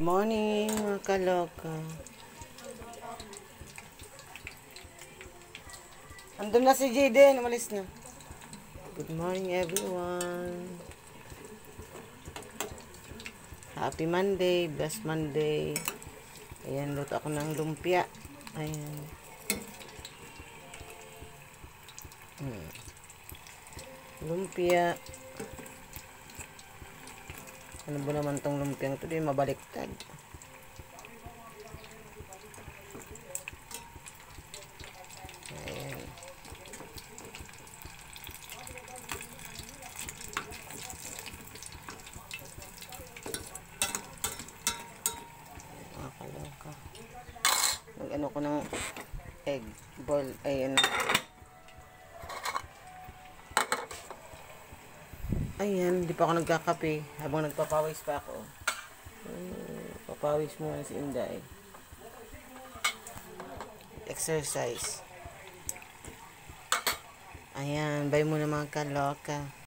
Morning, mga kaloka. Andun na si Jaden, umalis na. Good morning, everyone. Happy Monday, blessed Monday. Ayan, luto ako ng lumpia. Ayan. Lumpia. Ano ba naman tong lumpiang ito? Di mabaliktad. Ayan. Kaloka. Mag-ano ko ng egg boil. Ayan. Ayan, di pa ako nagkakape habang nagpapawis pa ako. Papawis muna si Inday. Exercise. Ayan, bye muna mga kaloka.